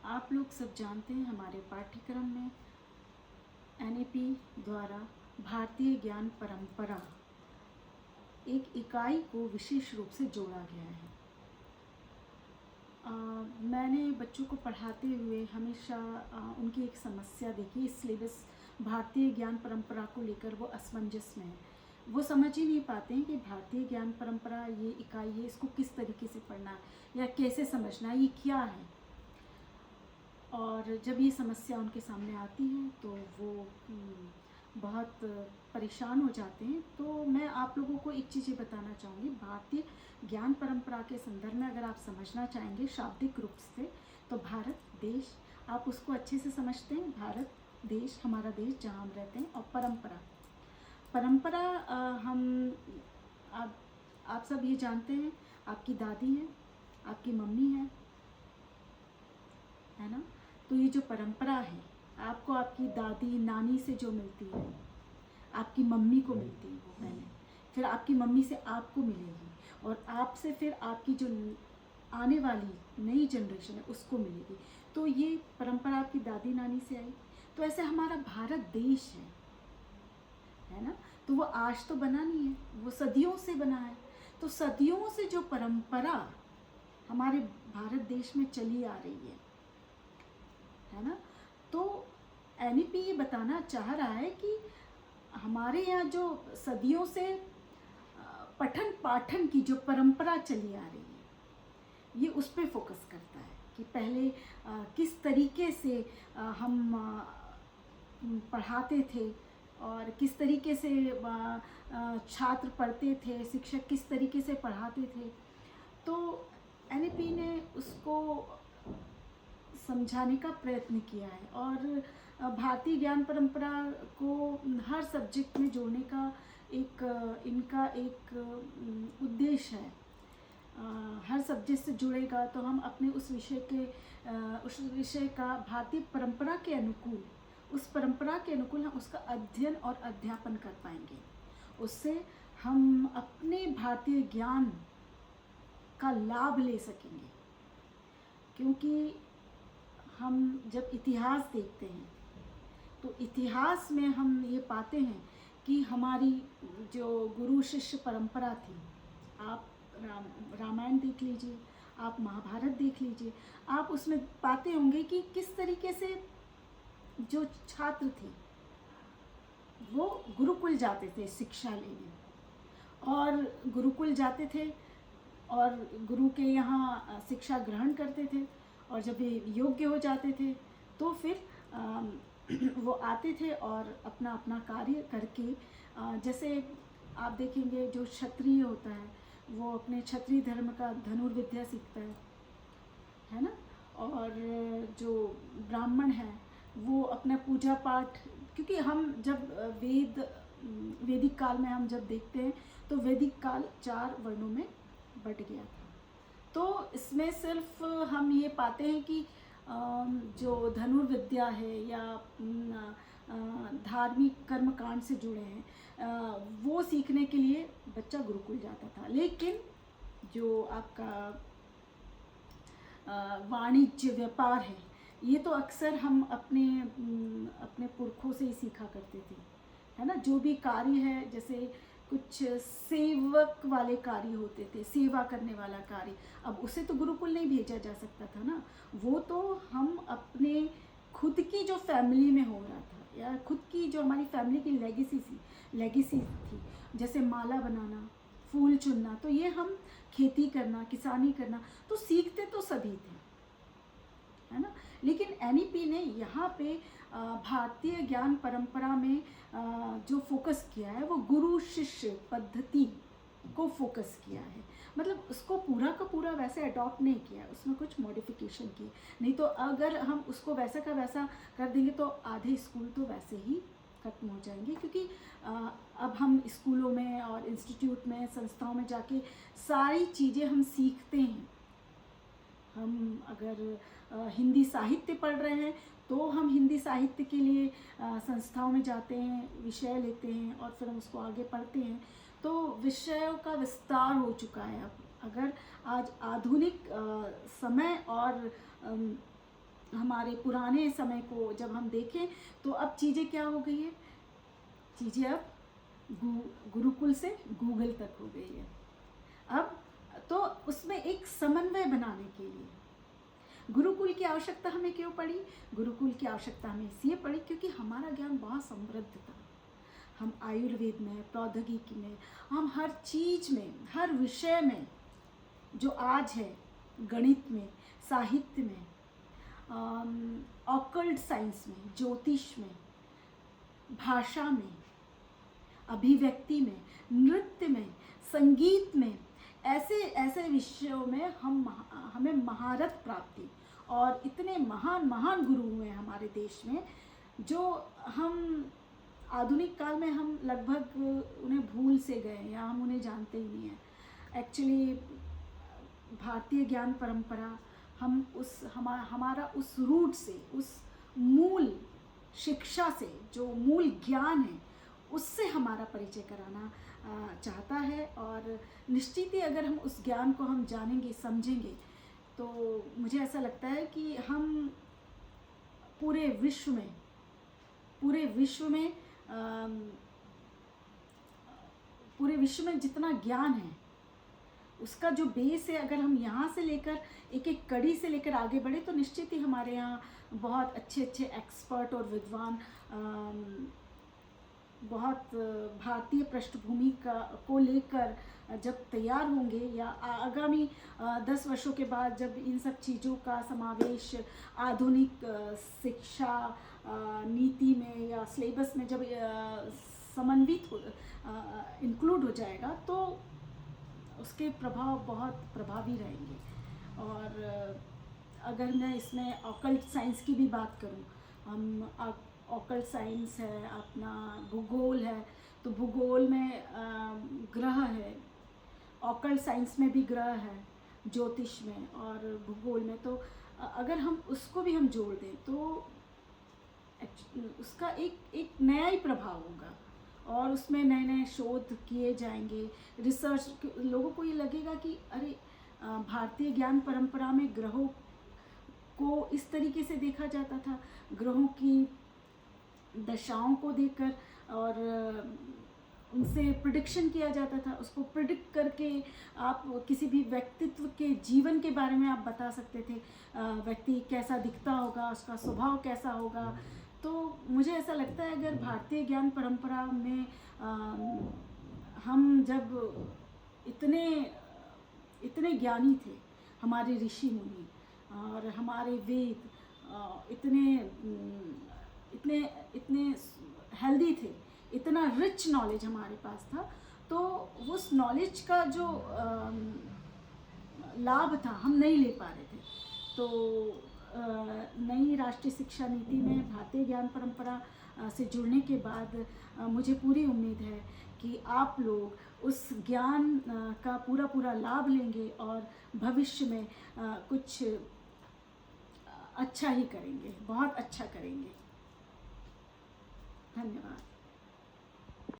आप लोग सब जानते हैं हमारे पाठ्यक्रम में एनईपी द्वारा भारतीय ज्ञान परंपरा एक इकाई को विशेष रूप से जोड़ा गया है। मैंने बच्चों को पढ़ाते हुए हमेशा उनकी एक समस्या देखी। सिलेबस भारतीय ज्ञान परंपरा को लेकर वो असमंजस में है। वो समझ ही नहीं पाते हैं कि भारतीय ज्ञान परंपरा ये इकाई है, इसको किस तरीके से पढ़ना है या कैसे समझना है, ये क्या है। और जब ये समस्या उनके सामने आती है तो वो बहुत परेशान हो जाते हैं। तो मैं आप लोगों को एक चीज़ ये बताना चाहूँगी, भारतीय ज्ञान परंपरा के संदर्भ में अगर आप समझना चाहेंगे शाब्दिक रूप से, तो भारत देश आप उसको अच्छे से समझते हैं। भारत देश हमारा देश जहाँ हम रहते हैं, और परंपरा परंपरा हम आप सब ये जानते हैं, आपकी दादी है, आपकी मम्मी है ना। तो ये जो परंपरा है आपको आपकी दादी नानी से जो मिलती है, आपकी मम्मी को मिलती है वो पहले, फिर आपकी मम्मी से आपको मिलेगी, और आपसे फिर आपकी जो आने वाली नई जनरेशन है उसको मिलेगी। तो ये परंपरा आपकी दादी नानी से आई। तो ऐसे हमारा भारत देश है ना। तो वो आज तो बना नहीं है, वो सदियों से बना है। तो सदियों से जो परंपरा हमारे भारत देश में चली आ रही है ना। तो एनईपी ये बताना चाह रहा है कि हमारे यहाँ जो सदियों से पठन पाठन की जो परंपरा चली आ रही है, ये उस पर फोकस करता है कि पहले किस तरीके से हम पढ़ाते थे और किस तरीके से छात्र पढ़ते थे, शिक्षक किस तरीके से पढ़ाते थे। तो एनईपी ने उसको समझाने का प्रयत्न किया है, और भारतीय ज्ञान परंपरा को हर सब्जेक्ट में जोड़ने का इनका एक उद्देश्य है। हर सब्जेक्ट से जुड़ेगा तो हम अपने उस विषय का भारतीय परंपरा के अनुकूल, उस परंपरा के अनुकूल हम उसका अध्ययन और अध्यापन कर पाएंगे। उससे हम अपने भारतीय ज्ञान का लाभ ले सकेंगे। क्योंकि हम जब इतिहास देखते हैं तो इतिहास में हम ये पाते हैं कि हमारी जो गुरु शिष्य परंपरा थी, आप रामायण देख लीजिए, आप महाभारत देख लीजिए, आप उसमें पाते होंगे कि किस तरीके से जो छात्र थे वो गुरुकुल जाते थे शिक्षा लेने, और गुरुकुल जाते थे और गुरु के यहाँ शिक्षा ग्रहण करते थे, और जब ये योग्य हो जाते थे तो फिर वो आते थे और अपना अपना कार्य करके, जैसे आप देखेंगे जो क्षत्रिय होता है वो अपने क्षत्रिय धर्म का धनुर्विद्या सीखता है ना। और जो ब्राह्मण है वो अपना पूजा पाठ, क्योंकि हम जब वैदिक काल में हम जब देखते हैं तो वैदिक काल 4 वर्णों में बट गया था। तो इसमें सिर्फ हम ये पाते हैं कि जो धनुर्विद्या है या धार्मिक कर्मकांड से जुड़े हैं वो सीखने के लिए बच्चा गुरुकुल जाता था। लेकिन जो आपका वाणिज्य व्यापार ये तो अक्सर हम अपने पुरखों से ही सीखा करते थे, है ना। जो भी कार्य है, जैसे कुछ सेवक वाले कार्य होते थे, सेवा करने वाला कार्य, अब उसे तो गुरुकुल नहीं भेजा जा सकता था ना। वो तो हम अपने खुद की जो फैमिली में हो रहा था, या खुद की जो हमारी फैमिली की लेगेसी थी, जैसे माला बनाना, फूल चुनना, तो ये हम खेती करना, किसानी करना, तो सीखते तो सभी थे, है ना। लेकिन एनईपी ने यहाँ पे भारतीय ज्ञान परंपरा में जो फोकस किया है वो गुरु शिष्य पद्धति को फोकस किया है। मतलब उसको पूरा का पूरा वैसे अडॉप्ट नहीं किया, उसमें कुछ मॉडिफिकेशन की। नहीं तो अगर हम उसको वैसा का वैसा कर देंगे तो आधे स्कूल तो वैसे ही खत्म हो जाएंगे। क्योंकि अब हम स्कूलों में और इंस्टीट्यूट में, संस्थाओं में जाके सारी चीज़ें हम सीखते हैं। हम अगर हिंदी साहित्य पढ़ रहे हैं तो हम हिंदी साहित्य के लिए संस्थाओं में जाते हैं, विषय लेते हैं और फिर हम उसको आगे पढ़ते हैं। तो विषयों का विस्तार हो चुका है। अब अगर आज आधुनिक समय और हमारे पुराने समय को जब हम देखें तो अब चीज़ें क्या हो गई है, चीज़ें अब गुरुकुल से गूगल तक हो गई है। अब तो उसमें एक समन्वय बनाने के लिए गुरुकुल की आवश्यकता हमें क्यों पड़ी? गुरुकुल की आवश्यकता हमें इसलिए पड़ी क्योंकि हमारा ज्ञान बहुत समृद्ध था। हम आयुर्वेद में, प्रौद्योगिकी में, हम हर चीज़ में, हर विषय में जो आज है, गणित में, साहित्य में, ऑकल्ट साइंस में, ज्योतिष में, भाषा में, अभिव्यक्ति में, नृत्य में, संगीत में, ऐसे ऐसे विषयों में हमें महारत प्राप्ति, और इतने महान महान गुरु हुए हैं हमारे देश में जो हम आधुनिक काल में हम लगभग उन्हें भूल से गए या हम उन्हें जानते ही नहीं हैं। एक्चुअली भारतीय ज्ञान परंपरा हम हमारा उस रूट से, उस मूल शिक्षा से, जो मूल ज्ञान है उससे हमारा परिचय कराना चाहता है। और निश्चित ही अगर हम उस ज्ञान को हम जानेंगे, समझेंगे, तो मुझे ऐसा लगता है कि हम पूरे विश्व में जितना ज्ञान है उसका जो बेस है, अगर हम यहाँ से लेकर एक एक कड़ी से लेकर आगे बढ़े तो निश्चित ही हमारे यहाँ बहुत अच्छे अच्छे एक्सपर्ट और विद्वान बहुत भारतीय पृष्ठभूमि को लेकर जब तैयार होंगे, या आगामी 10 वर्षों के बाद जब इन सब चीज़ों का समावेश आधुनिक शिक्षा नीति में या सिलेबस में जब समन्वित हो, इंक्लूड हो जाएगा, तो उसके प्रभाव बहुत प्रभावी रहेंगे। और अगर मैं इसमें ऑकल्ट साइंस की भी बात करूं, हम ऑकल्ट साइंस है, अपना भूगोल है, तो भूगोल में ग्रह है, ऑकल्ट साइंस में भी ग्रह है, ज्योतिष में और भूगोल में, तो अगर हम उसको भी हम जोड़ दें तो उसका एक नया ही प्रभाव होगा, और उसमें नए नए शोध किए जाएंगे, रिसर्च। लोगों को ये लगेगा कि अरे भारतीय ज्ञान परंपरा में ग्रहों को इस तरीके से देखा जाता था, ग्रहों की दशाओं को देखकर और उनसे प्रिडिक्शन किया जाता था, उसको प्रिडिक्ट करके आप किसी भी व्यक्तित्व के जीवन के बारे में आप बता सकते थे, व्यक्ति कैसा दिखता होगा, उसका स्वभाव कैसा होगा। तो मुझे ऐसा लगता है अगर भारतीय ज्ञान परंपरा में हम जब इतने ज्ञानी थे, हमारे ऋषि मुनि और हमारे वेद इतने हेल्दी थे, इतना रिच नॉलेज हमारे पास था, तो उस नॉलेज का जो लाभ था हम नहीं ले पा रहे थे। तो नई राष्ट्रीय शिक्षा नीति में भारतीय ज्ञान परंपरा से जुड़ने के बाद मुझे पूरी उम्मीद है कि आप लोग उस ज्ञान का पूरा लाभ लेंगे और भविष्य में कुछ अच्छा ही करेंगे, बहुत अच्छा करेंगे। धन्यवाद।